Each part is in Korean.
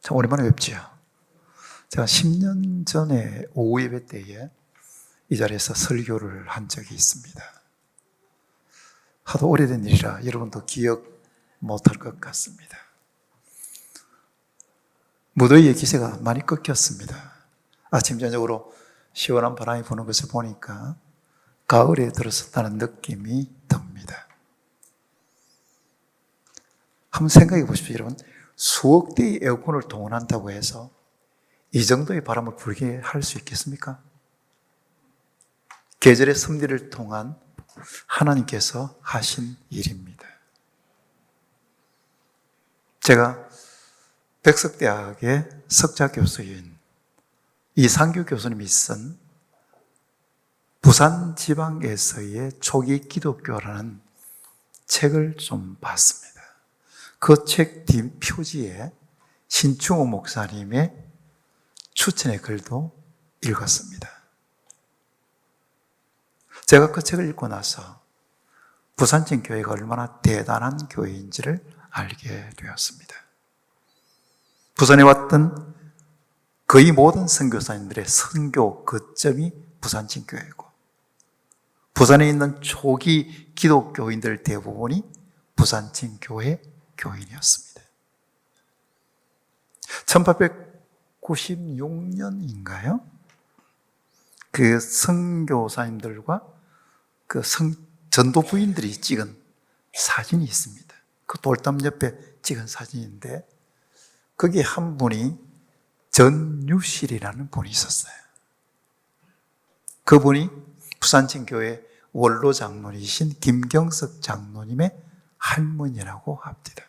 참 오랜만에 뵙지요. 제가 10년 전에 오후 예배 때에 이 자리에서 설교를 한 적이 있습니다. 하도 오래된 일이라 여러분도 기억 못할 것 같습니다. 무더위의 기세가 많이 꺾였습니다. 아침 저녁으로 시원한 바람이 부는 것을 보니까 가을에 들어섰다는 느낌이 듭니다. 한번 생각해 보십시오, 여러분. 수억 대의 에어컨을 동원한다고 해서 이 정도의 바람을 불게 할 수 있겠습니까? 계절의 섭리를 통한 하나님께서 하신 일입니다. 제가 백석대학의 석좌교수인 이상규 교수님이 쓴 부산지방에서의 초기 기독교라는 책을 좀 봤습니다. 그 책 뒷표지에 신충호 목사님의 추천의 글도 읽었습니다. 제가 그 책을 읽고 나서 부산진 교회가 얼마나 대단한 교회인지를 알게 되었습니다. 부산에 왔던 거의 모든 선교사님들의 선교 거점이 부산진 교회고, 부산에 있는 초기 기독교인들 대부분이 부산진 교회 교인이었습니다. 1896년인가요? 그 선교사님들과 그 전도 부인들이 찍은 사진이 있습니다. 그 돌담 옆에 찍은 사진인데 거기에 한 분이 전유실이라는 분이 있었어요. 그분이 부산진교회 원로 장로이신 김경석 장로님의 할머니라고 합니다.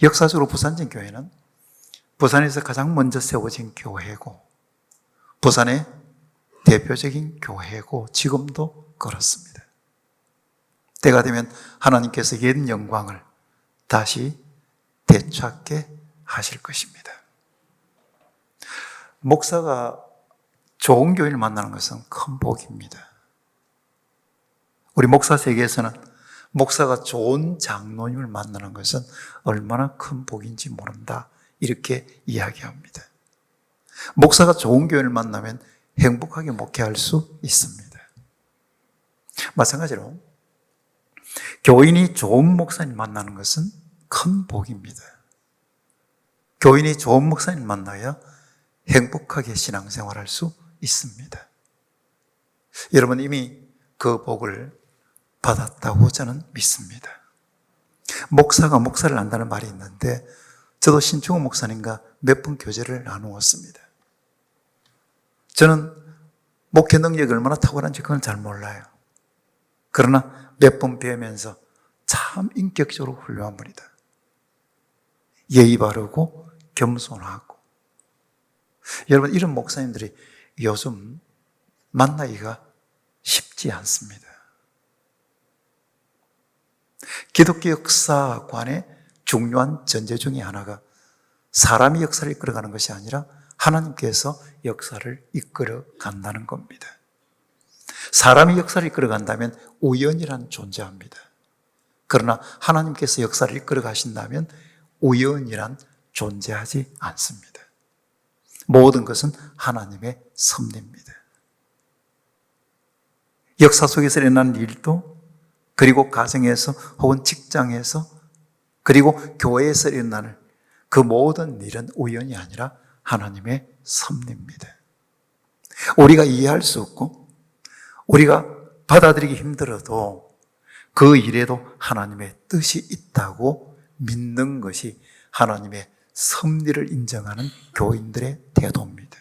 역사적으로 부산진교회는 부산에서 가장 먼저 세워진 교회고 부산의 대표적인 교회고 지금도 그렇습니다. 때가 되면 하나님께서 옛 영광을 다시 되찾게 하실 것입니다. 목사가 좋은 교인을 만나는 것은 큰 복입니다. 우리 목사 세계에서는 목사가 좋은 장로님을 만나는 것은 얼마나 큰 복인지 모른다, 이렇게 이야기합니다. 목사가 좋은 교인을 만나면 행복하게 목회할 수 있습니다. 마찬가지로 교인이 좋은 목사님 만나는 것은 큰 복입니다. 교인이 좋은 목사님 만나야 행복하게 신앙생활할 수 있습니다. 여러분 이미 그 복을 받았다고 저는 믿습니다. 목사가 목사를 안다는 말이 있는데 저도 신충호 목사님과 몇 번 교제를 나누었습니다. 저는 목회 능력이 얼마나 탁월한지 그건 잘 몰라요. 그러나 몇 번 뵈면서 참 인격적으로 훌륭한 분이다. 예의 바르고 겸손하고. 여러분 이런 목사님들이 요즘 만나기가 쉽지 않습니다. 기독교 역사관의 중요한 전제 중에 하나가 사람이 역사를 이끌어가는 것이 아니라 하나님께서 역사를 이끌어 간다는 겁니다. 사람이 역사를 이끌어 간다면 우연이란 존재합니다. 그러나 하나님께서 역사를 이끌어 가신다면 우연이란 존재하지 않습니다. 모든 것은 하나님의 섭리입니다. 역사 속에서 일어나는 일도, 그리고 가정에서 혹은 직장에서, 그리고 교회에서 일어나는 그 모든 일은 우연이 아니라 하나님의 섭리입니다. 우리가 이해할 수 없고 우리가 받아들이기 힘들어도 그 일에도 하나님의 뜻이 있다고 믿는 것이 하나님의 섭리를 인정하는 교인들의 태도입니다.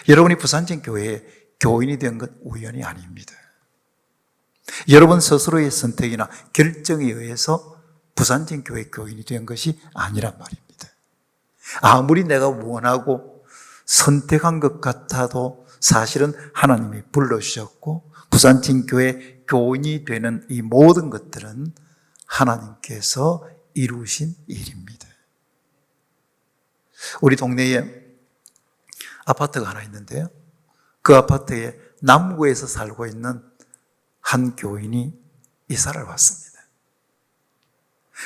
여러분이 부산진 교회에 교인이 된 것 우연이 아닙니다. 여러분 스스로의 선택이나 결정에 의해서 부산진 교회 교인이 된 것이 아니란 말입니다. 아무리 내가 원하고 선택한 것 같아도 사실은 하나님이 불러주셨고 부산진 교회 교인이 되는 이 모든 것들은 하나님께서 이루신 일입니다. 우리 동네에 아파트가 하나 있는데요. 그 아파트에 남구에서 살고 있는 한 교인이 이사를 왔습니다.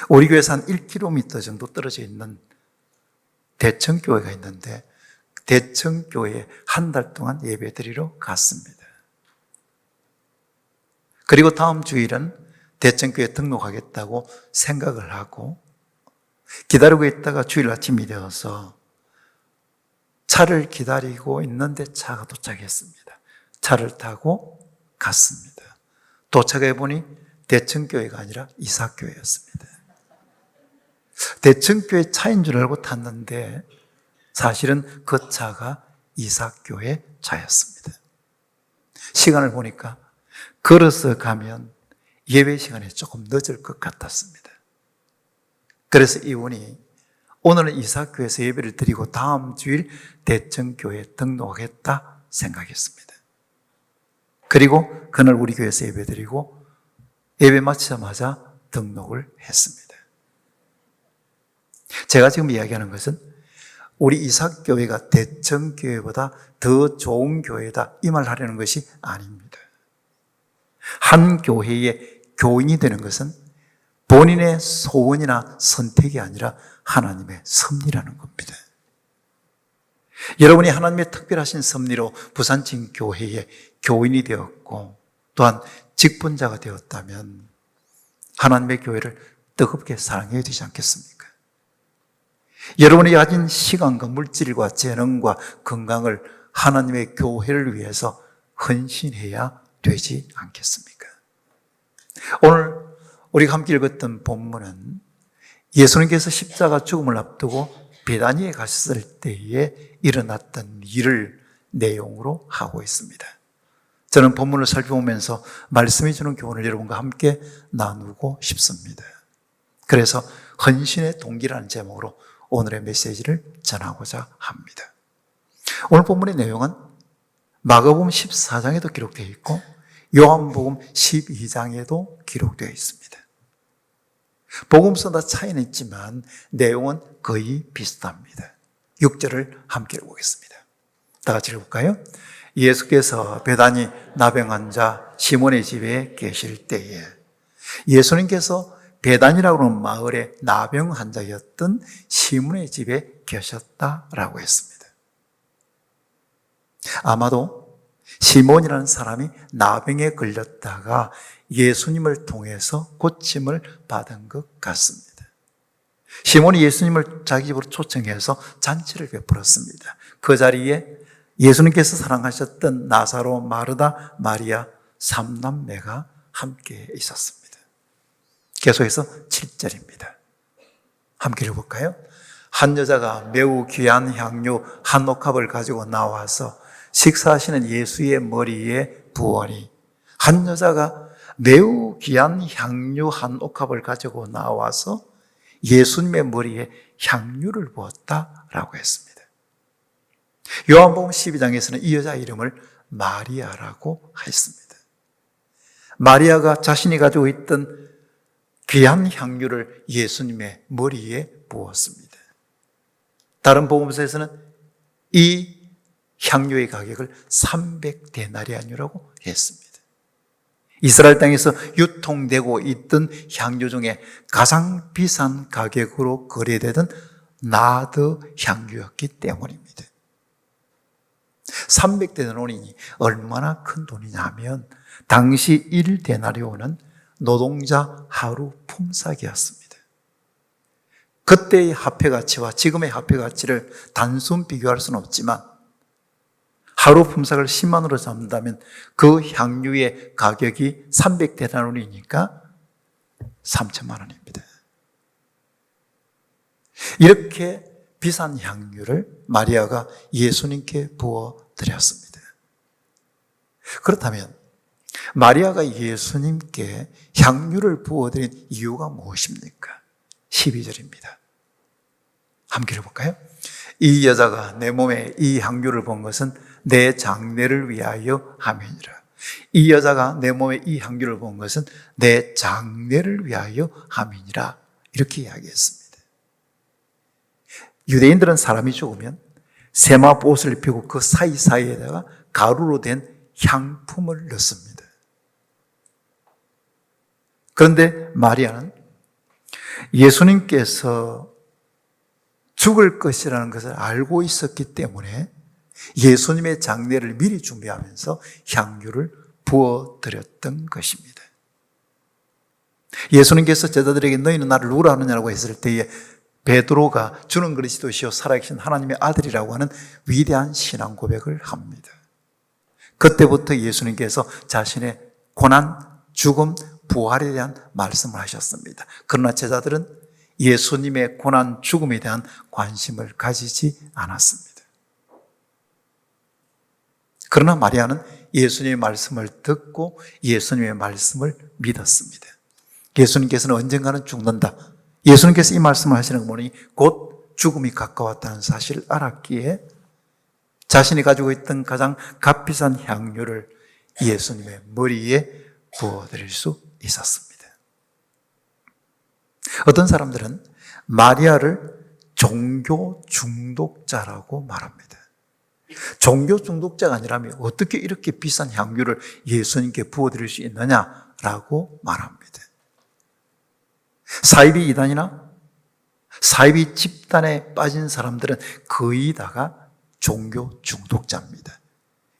우리 교회에서 한 1km 정도 떨어져 있는 대청교회가 있는데 대청교회에 한 달 동안 예배드리러 갔습니다. 그리고 다음 주일은 대청교회에 등록하겠다고 생각을 하고 기다리고 있다가 주일 아침이 되어서 차를 기다리고 있는데 차가 도착했습니다. 차를 타고 갔습니다. 도착해 보니 대청교회가 아니라 이삭교회였습니다. 대청교회 차인 줄 알고 탔는데 사실은 그 차가 이삭교회 차였습니다. 시간을 보니까 걸어서 가면 예배 시간에 조금 늦을 것 같았습니다. 그래서 이분이 오늘은 이삭교회에서 예배를 드리고 다음 주일 대청교회에 등록하겠다 생각했습니다. 그리고 그날 우리 교회에서 예배 드리고 예배 마치자마자 등록을 했습니다. 제가 지금 이야기하는 것은 우리 이삭교회가 대청교회보다 더 좋은 교회다 이 말 하려는 것이 아닙니다. 한 교회의 교인이 되는 것은 본인의 소원이나 선택이 아니라 하나님의 섭리라는 겁니다. 여러분이 하나님의 특별하신 섭리로 부산진교회의 교인이 되었고 또한 직분자가 되었다면 하나님의 교회를 뜨겁게 사랑해야 되지 않겠습니까? 여러분이 가진 시간과 물질과 재능과 건강을 하나님의 교회를 위해서 헌신해야 되지 않겠습니까? 오늘 우리가 함께 읽었던 본문은 예수님께서 십자가 죽음을 앞두고 베다니에 가셨을 때에 일어났던 일을 내용으로 하고 있습니다. 저는 본문을 살펴보면서 말씀이 주는 교훈을 여러분과 함께 나누고 싶습니다. 그래서 헌신의 동기라는 제목으로 오늘의 메시지를 전하고자 합니다. 오늘 본문의 내용은 마가복음 14장에도 기록되어 있고 요한복음 12장에도 기록되어 있습니다. 복음서마다 차이는 있지만 내용은 거의 비슷합니다. 6절을 함께 읽어보겠습니다. 다 같이 읽어볼까요? 예수께서 베다니 나병 환자 시몬의 집에 계실 때에 예수님께서 베다니라고 하는 마을에 나병 환자였던 시몬의 집에 계셨다라고 했습니다. 아마도 시몬이라는 사람이 나병에 걸렸다가 예수님을 통해서 고침을 받은 것 같습니다. 시몬이 예수님을 자기 집으로 초청해서 잔치를 베풀었습니다. 그 자리에 예수님께서 사랑하셨던 나사로, 마르다, 마리아 3남매가 함께 있었습니다. 계속해서 7절입니다. 함께 읽어볼까요? 한 여자가 매우 귀한 향료 한 옥합을 가지고 나와서 식사하시는 예수의 머리에 부으니 한 여자가 매우 귀한 향료 한 옥합을 가지고 나와서 예수님의 머리에 향유를 부었다라고 했습니다. 요한복음 12장에서는 이 여자 이름을 마리아라고 했습니다. 마리아가 자신이 가지고 있던 귀한 향유를 예수님의 머리에 부었습니다. 다른 복음서에서는 이 향유의 가격을 300데나리안이라고 했습니다. 이스라엘 땅에서 유통되고 있던 향유 중에 가장 비싼 가격으로 거래되던 나드 향유였기 때문입니다. 300데나리온이 얼마나 큰 돈이냐면 당시 1데나리온은 노동자 하루 품삯이었습니다. 그때의 화폐 가치와 지금의 화폐 가치를 단순 비교할 수는 없지만 하루 품삯을 10만 원으로 잡는다면 그 향유의 가격이 300데나리온이니까 3천만 원입니다. 이렇게 비싼 향유를 마리아가 예수님께 부어드렸습니다. 그렇다면 마리아가 예수님께 향유를 부어드린 이유가 무엇입니까? 12절입니다. 함께 읽어볼까요? 이 여자가 내 몸에 이 향유를 부은 것은 내 장례를 위하여 함이니라. 이 여자가 내 몸에 이 향유를 부은 것은 내 장례를 위하여 함이니라. 이렇게 이야기했습니다. 유대인들은 사람이 죽으면 세마포옷을 입히고 그 사이사이에다가 가루로 된 향품을 넣습니다. 그런데 마리아는 예수님께서 죽을 것이라는 것을 알고 있었기 때문에 예수님의 장례를 미리 준비하면서 향유를 부어드렸던 것입니다. 예수님께서 제자들에게 너희는 나를 누구라 하느냐고 했을 때에 베드로가 주는 그리스도시요 살아계신 하나님의 아들이라고 하는 위대한 신앙 고백을 합니다. 그때부터 예수님께서 자신의 고난, 죽음, 부활에 대한 말씀을 하셨습니다. 그러나 제자들은 예수님의 고난, 죽음에 대한 관심을 가지지 않았습니다. 그러나 마리아는 예수님의 말씀을 듣고 예수님의 말씀을 믿었습니다. 예수님께서는 언젠가는 죽는다. 예수님께서 이 말씀을 하시는 거 보니 곧 죽음이 가까웠다는 사실을 알았기에 자신이 가지고 있던 가장 값비싼 향유를 예수님의 머리에 부어드릴 수 있었습니다. 어떤 사람들은 마리아를 종교 중독자라고 말합니다. 종교 중독자가 아니라면 어떻게 이렇게 비싼 향유를 예수님께 부어드릴 수 있느냐라고 말합니다. 사이비 이단이나 사이비 집단에 빠진 사람들은 거의 다가 종교 중독자입니다.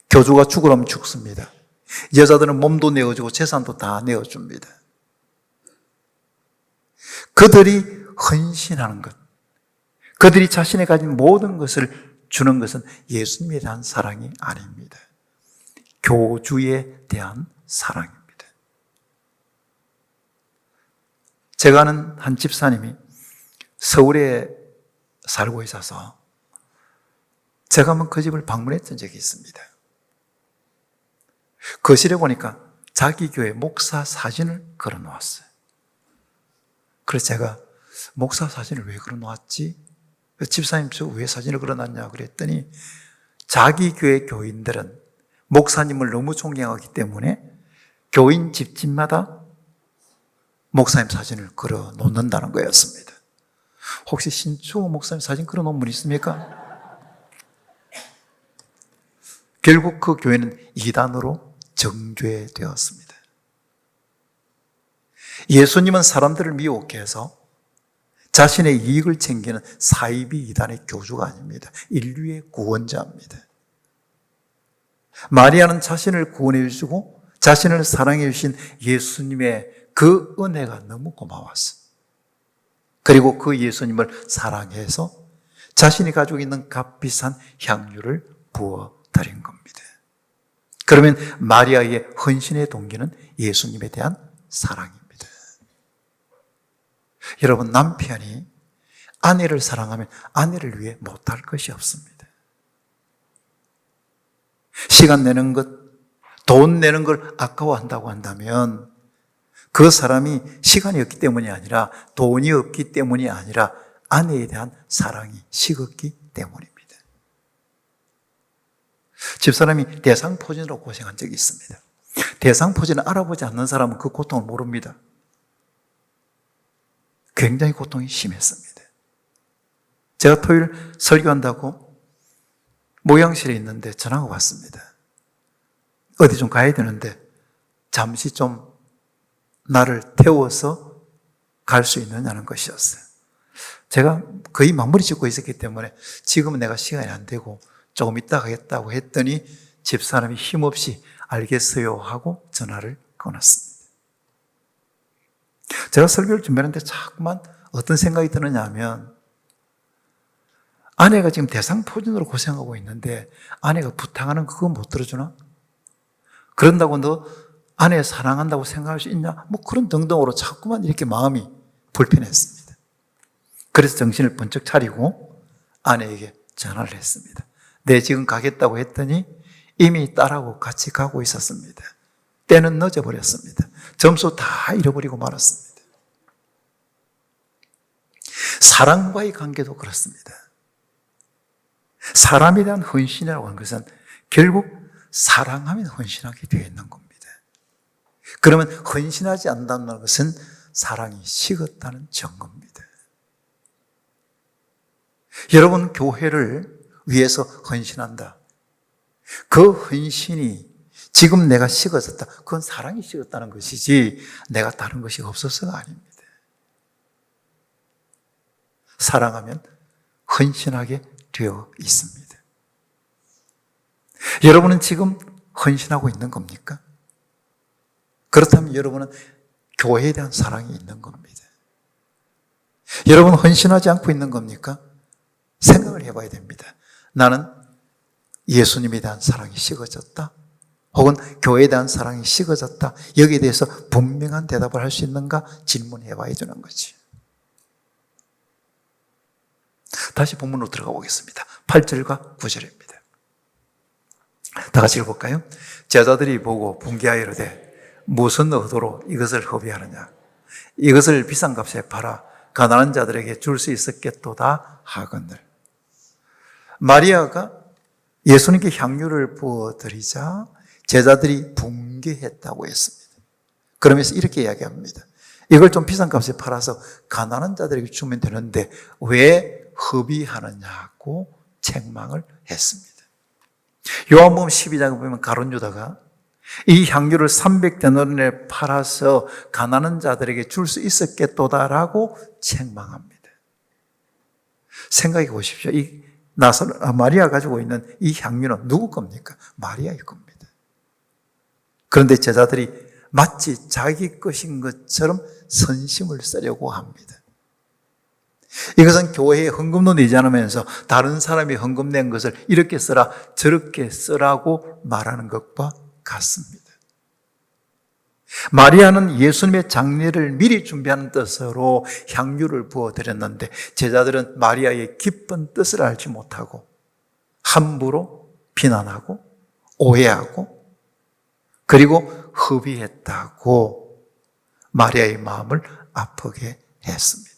교주가 죽으라면 죽습니다. 여자들은 몸도 내어주고 재산도 다 내어줍니다. 그들이 헌신하는 것, 그들이 자신이 가진 모든 것을 주는 것은 예수님에 대한 사랑이 아닙니다. 교주에 대한 사랑입니다. 제가 아는 한 집사님이 서울에 살고 있어서 제가 한번 그 집을 방문했던 적이 있습니다. 거실에 보니까 자기 교회 목사 사진을 걸어 놓았어요. 그래서 제가 목사 사진을 왜 걸어 놓았지? 집사님 저 왜 사진을 걸어 놨냐 그랬더니 자기 교회 교인들은 목사님을 너무 존경하기 때문에 교인 집집마다 목사님 사진을 걸어 놓는다는 거였습니다. 혹시 신추호 목사님 사진 걸어 놓은 분 있습니까? 결국 그 교회는 이단으로 정죄되었습니다. 예수님은 사람들을 미혹해 해서 자신의 이익을 챙기는 사이비 이단의 교주가 아닙니다. 인류의 구원자입니다. 마리아는 자신을 구원해 주시고 자신을 사랑해 주신 예수님의 그 은혜가 너무 고마웠어요. 그리고 그 예수님을 사랑해서 자신이 가지고 있는 값비싼 향유를 부어드린 겁니다. 그러면 마리아의 헌신의 동기는 예수님에 대한 사랑입니다. 여러분, 남편이 아내를 사랑하면 아내를 위해 못할 것이 없습니다. 시간 내는 것, 돈 내는 걸 아까워한다고 한다면 그 사람이 시간이 없기 때문이 아니라 돈이 없기 때문이 아니라 아내에 대한 사랑이 식었기 때문입니다. 집사람이 대상포진으로 고생한 적이 있습니다. 대상포진을 알아보지 않는 사람은 그 고통을 모릅니다. 굉장히 고통이 심했습니다. 제가 토요일 설교한다고 모양실에 있는데 전화가 왔습니다. 어디 좀 가야 되는데 잠시 좀 나를 태워서 갈 수 있느냐는 것이었어요. 제가 거의 마무리 짓고 있었기 때문에 지금은 내가 시간이 안 되고 조금 이따 가겠다고 했더니 집사람이 힘없이 알겠어요 하고 전화를 끊었습니다. 제가 설교를 준비하는데 자꾸만 어떤 생각이 드느냐 하면 아내가 지금 대상포진으로 고생하고 있는데 아내가 부탁하는 그거 못 들어주나? 그런다고 너 아내 사랑한다고 생각할 수 있냐? 뭐 그런 등등으로 자꾸만 이렇게 마음이 불편했습니다. 그래서 정신을 번쩍 차리고 아내에게 전화를 했습니다. 네, 지금 가겠다고 했더니 이미 딸하고 같이 가고 있었습니다. 때는 늦어버렸습니다. 점수 다 잃어버리고 말았습니다. 사랑과의 관계도 그렇습니다. 사람에 대한 헌신이라고 하는 것은 결국 사랑하면 헌신하게 되어 있는 겁니다. 그러면 헌신하지 않는다는 것은 사랑이 식었다는 증거입니다. 여러분, 교회를 위해서 헌신한다. 그 헌신이 지금 내가 식어졌다. 그건 사랑이 식었다는 것이지 내가 다른 것이 없어서가 아닙니다. 사랑하면 헌신하게 되어 있습니다. 여러분은 지금 헌신하고 있는 겁니까? 그렇다면 여러분은 교회에 대한 사랑이 있는 겁니다. 여러분 헌신하지 않고 있는 겁니까? 생각을 해봐야 됩니다. 나는 예수님에 대한 사랑이 식어졌다? 혹은 교회에 대한 사랑이 식어졌다? 여기에 대해서 분명한 대답을 할 수 있는가 질문해 봐야 되는 거지. 다시 본문으로 들어가 보겠습니다. 8절과 9절입니다. 다 같이 읽어볼까요? 제자들이 보고 분개하여 이르되 무슨 의도로 이것을 허비하느냐? 이것을 비싼 값에 팔아 가난한 자들에게 줄 수 있었겠도다 하거늘. 마리아가 예수님께 향유를 부어드리자 제자들이 분개했다고 했습니다. 그러면서 이렇게 이야기합니다. 이걸 좀 비싼 값에 팔아서 가난한 자들에게 주면 되는데 왜 허비하느냐고 책망을 했습니다. 요한복음 12장에 보면 가룟 유다가 이 향유를 300데나리온에 팔아서 가난한 자들에게 줄 수 있었겠도다라고 책망합니다. 생각해 보십시오. 이 마리아 가지고 있는 이 향유는 누구 겁니까? 마리아의 겁니다. 그런데 제자들이 마치 자기 것인 것처럼 선심을 쓰려고 합니다. 이것은 교회에 헌금도 내지 않으면서 다른 사람이 헌금 낸 것을 이렇게 쓰라 저렇게 쓰라고 말하는 것과 같습니다. 마리아는 예수님의 장례를 미리 준비하는 뜻으로 향유를 부어드렸는데 제자들은 마리아의 깊은 뜻을 알지 못하고 함부로 비난하고 오해하고 그리고 허비했다고 마리아의 마음을 아프게 했습니다.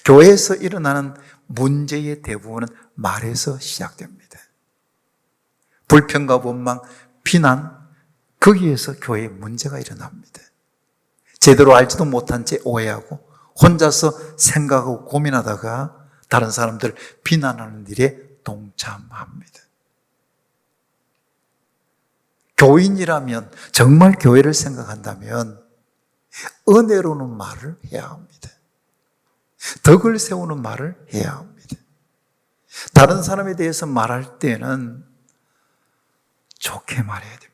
교회에서 일어나는 문제의 대부분은 말에서 시작됩니다. 불평과 원망, 비난, 거기에서 교회에 문제가 일어납니다. 제대로 알지도 못한 채 오해하고 혼자서 생각하고 고민하다가 다른 사람들 비난하는 일에 동참합니다. 교인이라면 정말 교회를 생각한다면 은혜로는 말을 해야 합니다. 덕을 세우는 말을 해야 합니다. 다른 사람에 대해서 말할 때는 좋게 말해야 됩니다.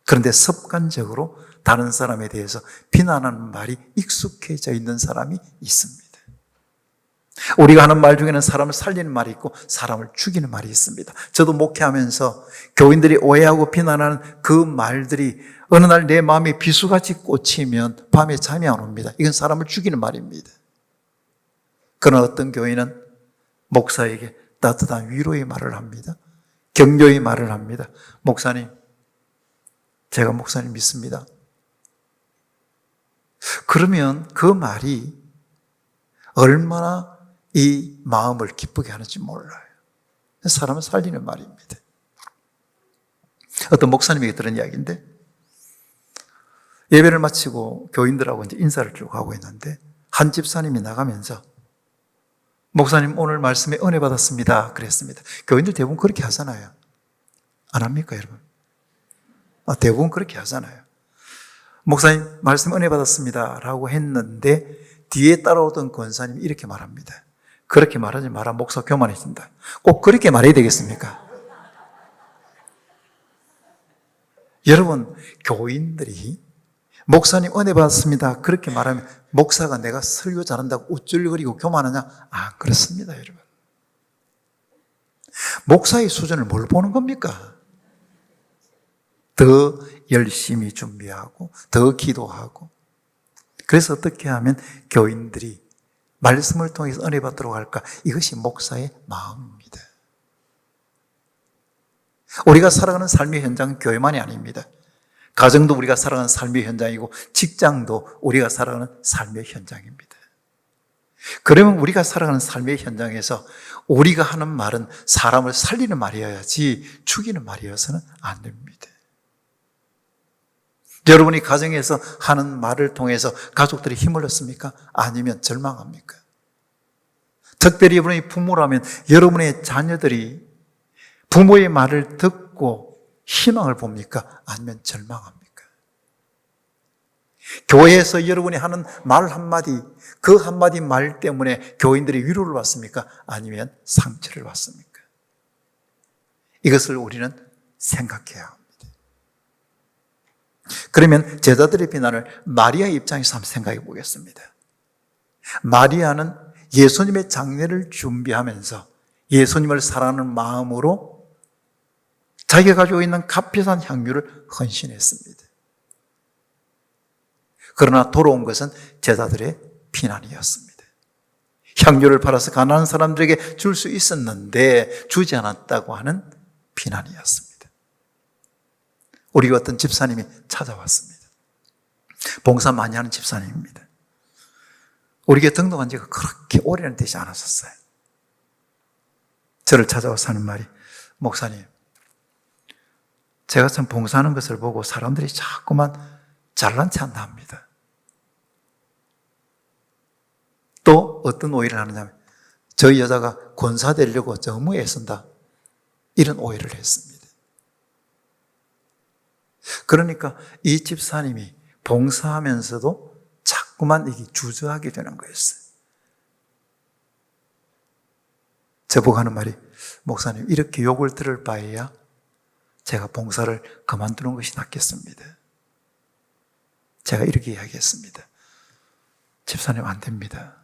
그런데 습관적으로 다른 사람에 대해서 비난하는 말이 익숙해져 있는 사람이 있습니다. 우리가 하는 말 중에는 사람을 살리는 말이 있고 사람을 죽이는 말이 있습니다. 저도 목회하면서 교인들이 오해하고 비난하는 그 말들이 어느 날 내 마음에 비수같이 꽂히면 밤에 잠이 안 옵니다. 이건 사람을 죽이는 말입니다. 그러나 어떤 교인은 목사에게 따뜻한 위로의 말을 합니다. 격려의 말을 합니다. 목사님, 제가 목사님 믿습니다. 그러면 그 말이 얼마나 이 마음을 기쁘게 하는지 몰라요. 사람을 살리는 말입니다. 어떤 목사님에게 들은 이야기인데 예배를 마치고 교인들하고 이제 인사를 쭉 하고 있는데 한 집사님이 나가면서 목사님 오늘 말씀에 은혜 받았습니다 그랬습니다. 교인들 대부분 그렇게 하잖아요. 안 합니까 여러분? 대부분 그렇게 하잖아요. 목사님 말씀 은혜 받았습니다 라고 했는데 뒤에 따라오던 권사님이 이렇게 말합니다. 그렇게 말하지 마라. 목사 교만해진다. 꼭 그렇게 말해야 되겠습니까? 여러분, 교인들이 목사님 은혜 받았습니다 그렇게 말하면 목사가 내가 설교 잘한다고 우쭐거리고 교만하냐? 아, 그렇습니다 여러분. 목사의 수준을 뭘 보는 겁니까? 더 열심히 준비하고 더 기도하고 그래서 어떻게 하면 교인들이 말씀을 통해서 은혜 받도록 할까? 이것이 목사의 마음입니다. 우리가 살아가는 삶의 현장은 교회만이 아닙니다. 가정도 우리가 살아가는 삶의 현장이고 직장도 우리가 살아가는 삶의 현장입니다. 그러면 우리가 살아가는 삶의 현장에서 우리가 하는 말은 사람을 살리는 말이어야지 죽이는 말이어서는 안 됩니다. 여러분이 가정에서 하는 말을 통해서 가족들이 힘을 얻습니까? 아니면 절망합니까? 특별히 여러분이 부모라면 여러분의 자녀들이 부모의 말을 듣고 희망을 봅니까? 아니면 절망합니까? 교회에서 여러분이 하는 말 한마디, 그 한마디 말 때문에 교인들이 위로를 받습니까? 아니면 상처를 받습니까? 이것을 우리는 생각해야 합니다. 그러면 제자들의 비난을 마리아의 입장에서 한번 생각해 보겠습니다. 마리아는 예수님의 장례를 준비하면서 예수님을 사랑하는 마음으로 자기가 가지고 있는 값비싼 향유를 헌신했습니다. 그러나 돌아온 것은 제자들의 비난이었습니다. 향유를 팔아서 가난한 사람들에게 줄 수 있었는데 주지 않았다고 하는 비난이었습니다. 우리 어떤 집사님이 찾아왔습니다. 봉사 많이 하는 집사님입니다. 우리에게 등록한 지가 그렇게 오래는 되지 않았었어요. 저를 찾아와서 하는 말이, 목사님, 제가 참 봉사하는 것을 보고 사람들이 자꾸만 잘난 체 한다 합니다. 또 어떤 오해를 하느냐면, 저희 여자가 권사 되려고 너무 애쓴다, 이런 오해를 했습니다. 그러니까 이 집사님이 봉사하면서도 자꾸만 이게 주저하게 되는 거였어요. 저보고 하는 말이, 목사님, 이렇게 욕을 들을 바에야 제가 봉사를 그만두는 것이 낫겠습니다. 제가 이렇게 이야기했습니다. 집사님, 안 됩니다.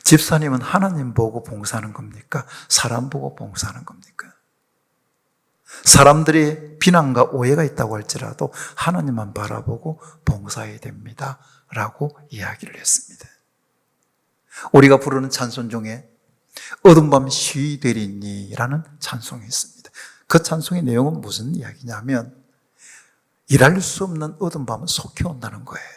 집사님은 하나님 보고 봉사하는 겁니까? 사람 보고 봉사하는 겁니까? 사람들의 비난과 오해가 있다고 할지라도 하나님만 바라보고 봉사해야 됩니다 라고 이야기를 했습니다. 우리가 부르는 찬송 중에 어두운 밤 시위 되리니 라는 찬송이 있습니다. 그 찬송의 내용은 무슨 이야기냐면, 일할 수 없는 어두운 밤은 속히 온다는 거예요.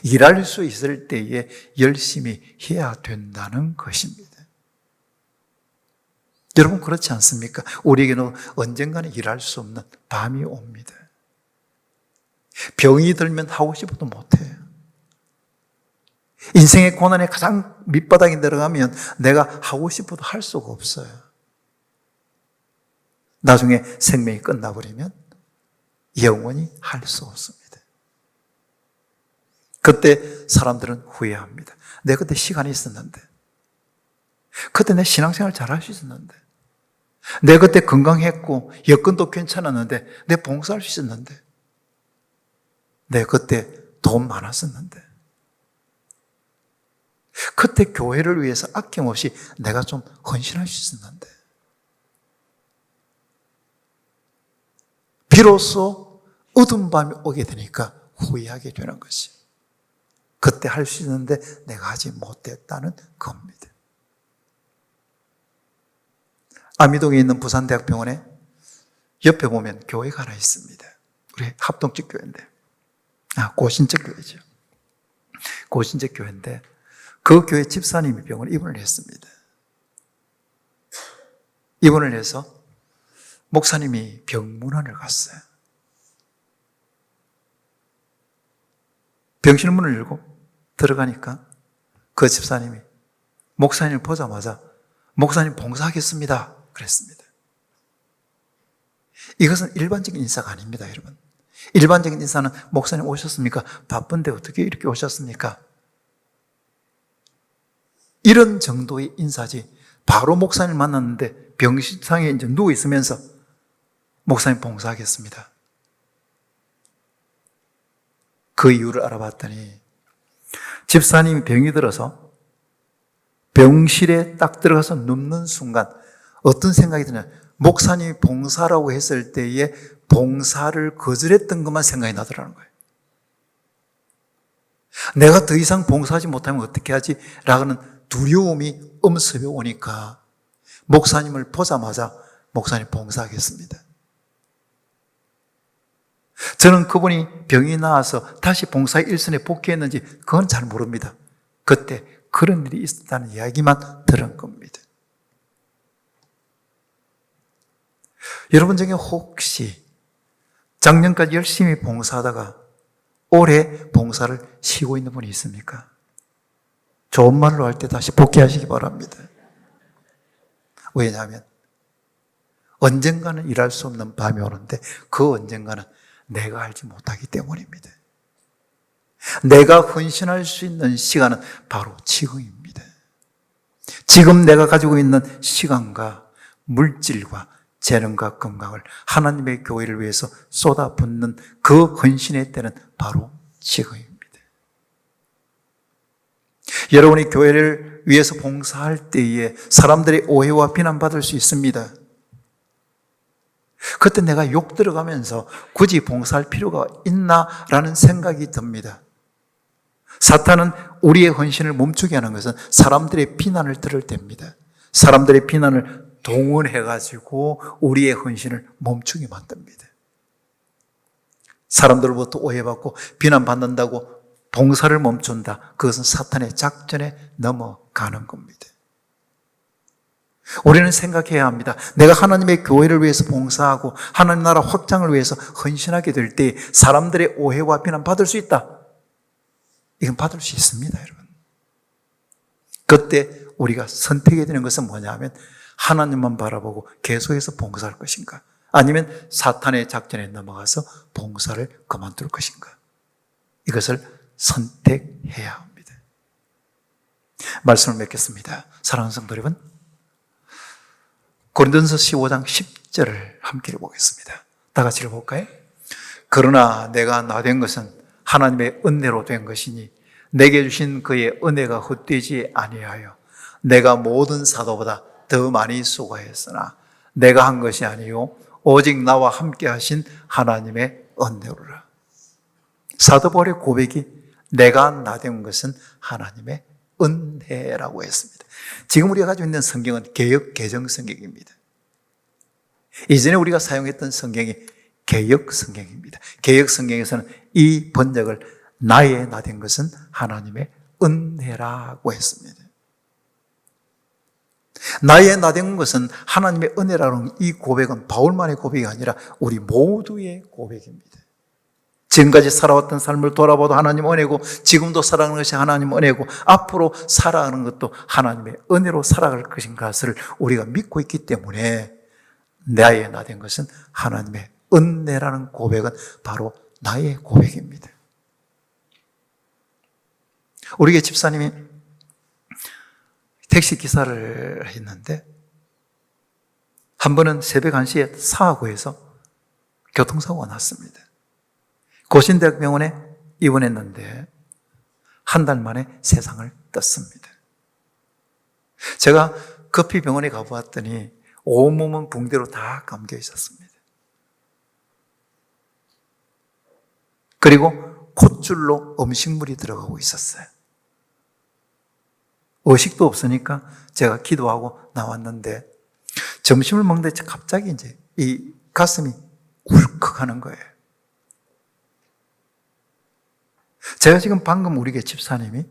일할 수 있을 때에 열심히 해야 된다는 것입니다. 여러분, 그렇지 않습니까? 우리에게는 언젠가는 일할 수 없는 밤이 옵니다. 병이 들면 하고 싶어도 못해요. 인생의 고난의 가장 밑바닥에 내려가면 내가 하고 싶어도 할 수가 없어요. 나중에 생명이 끝나버리면 영원히 할 수 없습니다. 그때 사람들은 후회합니다. 내가 그때 시간이 있었는데, 그때 내 신앙생활 잘할 수 있었는데, 내가 그때 건강했고 여건도 괜찮았는데, 내 봉사할 수 있었는데, 내가 그때 돈 많았었는데, 그때 교회를 위해서 아낌없이 내가 좀 헌신할 수 있었는데, 비로소 어두운 밤이 오게 되니까 후회하게 되는 것이, 그때 할 수 있는데 내가 하지 못했다는 겁니다. 아미동에 있는 부산대학병원에 옆에 보면 교회가 하나 있습니다. 우리 합동적 교회인데, 고신적 교회죠. 고신적 교회인데, 그 교회 집사님이 병원에 입원을 했습니다. 입원을 해서 목사님이 병문안을 갔어요. 병실 문을 열고 들어가니까 그 집사님이 목사님을 보자마자, 목사님 봉사하겠습니다 그랬습니다. 이것은 일반적인 인사가 아닙니다, 여러분. 일반적인 인사는, 목사님 오셨습니까? 바쁜데 어떻게 이렇게 오셨습니까? 이런 정도의 인사지, 바로 목사님 만났는데 병실상에 이제 누워 있으면서 목사님 봉사하겠습니다. 그 이유를 알아봤더니, 집사님이 병이 들어서 병실에 딱 들어가서 눕는 순간 어떤 생각이 드냐, 목사님이 봉사라고 했을 때에 봉사를 거절했던 것만 생각이 나더라는 거예요. 내가 더 이상 봉사하지 못하면 어떻게 하지? 라는 두려움이 엄습해 오니까 목사님을 보자마자 목사님 봉사하겠습니다. 저는 그분이 병이 나와서 다시 봉사 일선에 복귀했는지 그건 잘 모릅니다. 그때 그런 일이 있었다는 이야기만 들은 겁니다. 여러분 중에 혹시 작년까지 열심히 봉사하다가 올해 봉사를 쉬고 있는 분이 있습니까? 좋은 말로 할 때 다시 복귀하시기 바랍니다. 왜냐하면 언젠가는 일할 수 없는 밤이 오는데, 그 언젠가는 내가 알지 못하기 때문입니다. 내가 헌신할 수 있는 시간은 바로 지금입니다. 지금 내가 가지고 있는 시간과 물질과 재능과 건강을 하나님의 교회를 위해서 쏟아붓는 그 헌신의 때는 바로 지금입니다. 여러분이 교회를 위해서 봉사할 때에 사람들의 오해와 비난받을 수 있습니다. 그때 내가 욕 들어가면서 굳이 봉사할 필요가 있나라는 생각이 듭니다. 사탄은 우리의 헌신을 멈추게 하는 것은 사람들의 비난을 들을 때입니다. 사람들의 비난을 동원해가지고 우리의 헌신을 멈추게 만듭니다. 사람들로부터 오해받고 비난받는다고 봉사를 멈춘다. 그것은 사탄의 작전에 넘어가는 겁니다. 우리는 생각해야 합니다. 내가 하나님의 교회를 위해서 봉사하고 하나님 나라 확장을 위해서 헌신하게 될 때 사람들의 오해와 비난 받을 수 있다. 이건 받을 수 있습니다, 여러분. 그때 우리가 선택해야 되는 것은 뭐냐면 하나님만 바라보고 계속해서 봉사할 것인가, 아니면 사탄의 작전에 넘어가서 봉사를 그만둘 것인가. 이것을 선택해야 합니다. 말씀을 맺겠습니다. 사랑하는 성도 여러분, 고린도전서 15장 10절을 함께 읽어보겠습니다. 다 같이 읽어볼까요? 그러나 내가 나된 것은 하나님의 은혜로 된 것이니 내게 주신 그의 은혜가 헛되지 아니하여 내가 모든 사도보다 더 많이 수고했으나 내가 한 것이 아니요 오직 나와 함께 하신 하나님의 은혜로라. 사도 바울의 고백이 내가 나된 것은 하나님의 은혜라고 했습니다. 지금 우리가 가지고 있는 성경은 개역 개정 성경입니다. 이전에 우리가 사용했던 성경이 개역 성경입니다. 개역 성경에서는 이 번역을 나의 나된 것은 하나님의 은혜라고 했습니다. 나의 나된 것은 하나님의 은혜라는 이 고백은 바울만의 고백이 아니라 우리 모두의 고백입니다. 지금까지 살아왔던 삶을 돌아봐도 하나님 은혜고, 지금도 살아가는 것이 하나님 은혜고, 앞으로 살아가는 것도 하나님의 은혜로 살아갈 것인가를 우리가 믿고 있기 때문에 나의 나된 것은 하나님의 은혜라는 고백은 바로 나의 고백입니다. 우리 집사님이 택시 기사를 했는데 한 번은 새벽 1시에 사하구에서 교통사고가 났습니다. 고신대학병원에 입원했는데 한 달 만에 세상을 떴습니다. 제가 급히 병원에 가보았더니 온몸은 붕대로 다 감겨 있었습니다. 그리고 콧줄로 음식물이 들어가고 있었어요. 의식도 없으니까 제가 기도하고 나왔는데 점심을 먹는데 갑자기 이제 이 가슴이 울컥하는 거예요. 제가 지금 방금 우리 집사님이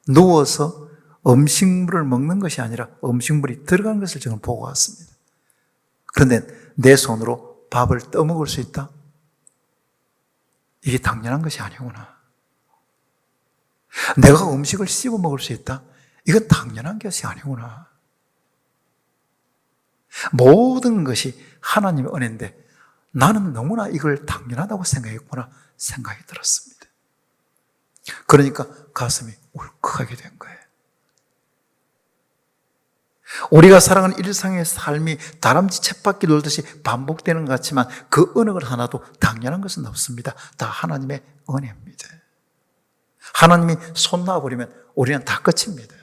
누워서 음식물을 먹는 것이 아니라 음식물이 들어간 것을 지금 보고 왔습니다. 그런데 내 손으로 밥을 떠먹을 수 있다? 이게 당연한 것이 아니구나. 내가 음식을 씹어 먹을 수 있다? 이건 당연한 것이 아니구나. 모든 것이 하나님의 은혜인데 나는 너무나 이걸 당연하다고 생각했구나 생각이 들었습니다. 그러니까 가슴이 울컥하게 된 거예요. 우리가 살아가는 일상의 삶이 다람쥐 쳇바퀴 돌듯이 반복되는 것 같지만 그 어느 것 하나도 당연한 것은 없습니다. 다 하나님의 은혜입니다. 하나님이 손 놔버리면 우리는 다 끝입니다.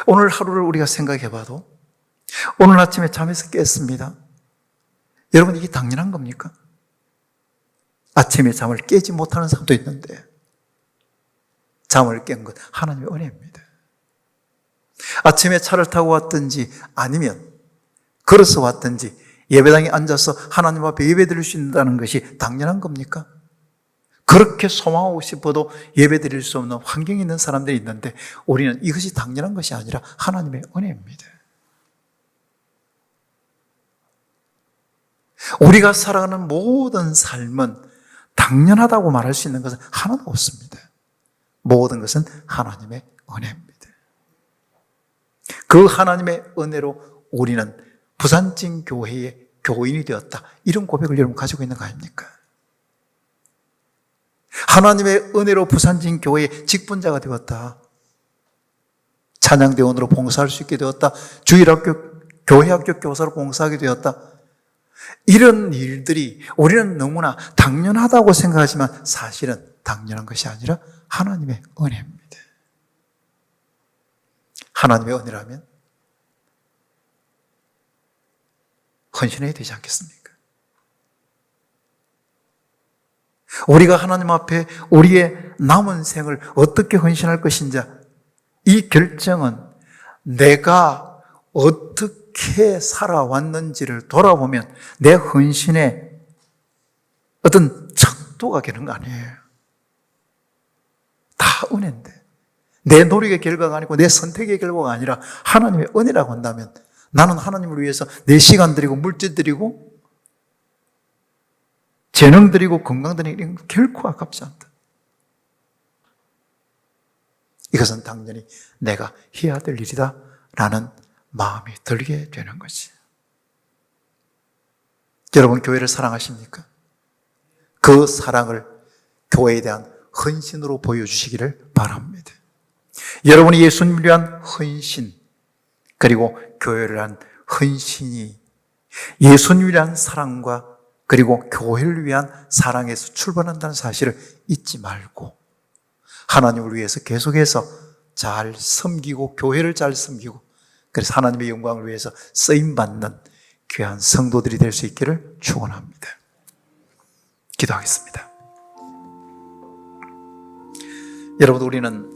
오늘 하루를 우리가 생각해 봐도 오늘 아침에 잠에서 깼습니다. 여러분, 이게 당연한 겁니까? 아침에 잠을 깨지 못하는 사람도 있는데 잠을 깬 것 하나님의 은혜입니다. 아침에 차를 타고 왔든지 아니면 걸어서 왔든지 예배당에 앉아서 하나님 앞에 예배드릴 수 있다는 것이 당연한 겁니까? 그렇게 소망하고 싶어도 예배드릴 수 없는 환경에 있는 사람들이 있는데 우리는 이것이 당연한 것이 아니라 하나님의 은혜입니다. 우리가 살아가는 모든 삶은 당연하다고 말할 수 있는 것은 하나도 없습니다. 모든 것은 하나님의 은혜입니다. 그 하나님의 은혜로 우리는 부산진 교회의 교인이 되었다. 이런 고백을 여러분 가지고 있는 거 아닙니까? 하나님의 은혜로 부산진 교회의 직분자가 되었다. 찬양대원으로 봉사할 수 있게 되었다. 주일학교, 교회학교 교사로 봉사하게 되었다. 이런 일들이 우리는 너무나 당연하다고 생각하지만 사실은 당연한 것이 아니라 하나님의 은혜입니다. 하나님의 은혜라면 헌신해야 되지 않겠습니까? 우리가 하나님 앞에 우리의 남은 생을 어떻게 헌신할 것인지 이 결정은 내가 어떻게 살아왔는지를 돌아보면 내 헌신의 어떤 척도가 되는 거 아니에요. 다 은혜인데 내 노력의 결과가 아니고 내 선택의 결과가 아니라 하나님의 은혜라고 한다면 나는 하나님을 위해서 내 시간 드리고 물질 드리고 재능 드리고 건강 드리고 이런 거 결코 아깝지 않다. 이것은 당연히 내가 해야 될 일이다 라는 마음이 들게 되는 거지. 여러분 교회를 사랑하십니까? 그 사랑을 교회에 대한 헌신으로 보여주시기를 바랍니다. 여러분이 예수님을 위한 헌신 그리고 교회를 위한 헌신이 예수님을 위한 사랑과 그리고 교회를 위한 사랑에서 출발한다는 사실을 잊지 말고 하나님을 위해서 계속해서 잘 섬기고 교회를 잘 섬기고 그래서 하나님의 영광을 위해서 쓰임받는 귀한 성도들이 될 수 있기를 축원합니다. 기도하겠습니다. 여러분 우리는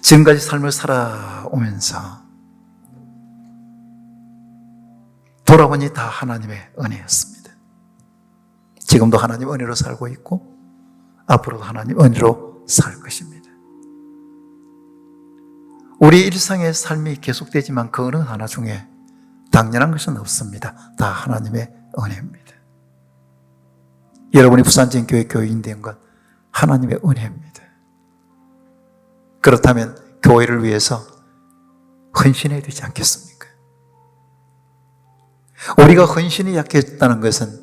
지금까지 삶을 살아오면서 돌아보니 다 하나님의 은혜였습니다. 지금도 하나님 은혜로 살고 있고 앞으로도 하나님 은혜로 살 것입니다. 우리 일상의 삶이 계속되지만 그 어느 하나 중에 당연한 것은 없습니다. 다 하나님의 은혜입니다. 여러분이 부산진 교회 교인 된 건 하나님의 은혜입니다. 그렇다면 교회를 위해서 헌신해야 되지 않겠습니까? 우리가 헌신이 약해졌다는 것은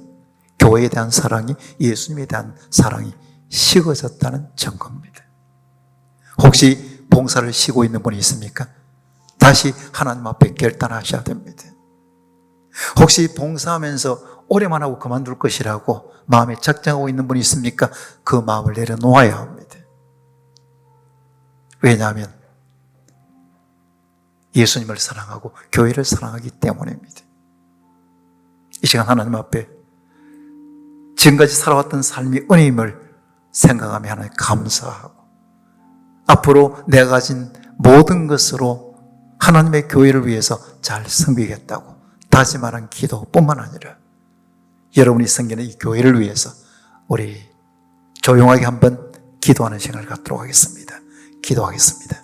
교회에 대한 사랑이 예수님에 대한 사랑이 식어졌다는 증거입니다. 혹시 봉사를 쉬고 있는 분이 있습니까? 다시 하나님 앞에 결단하셔야 됩니다. 혹시 봉사하면서 오래만 하고 그만둘 것이라고 마음에 작정하고 있는 분이 있습니까? 그 마음을 내려놓아야 합니다. 왜냐하면 예수님을 사랑하고 교회를 사랑하기 때문입니다. 이 시간 하나님 앞에 지금까지 살아왔던 삶이 은혜임을 생각하며 하나님 감사하고 앞으로 내가 가진 모든 것으로 하나님의 교회를 위해서 잘 섬기겠다고 다짐하는 기도뿐만 아니라 여러분이 섬기는 이 교회를 위해서 우리 조용하게 한번 기도하는 시간을 갖도록 하겠습니다. 기도하겠습니다.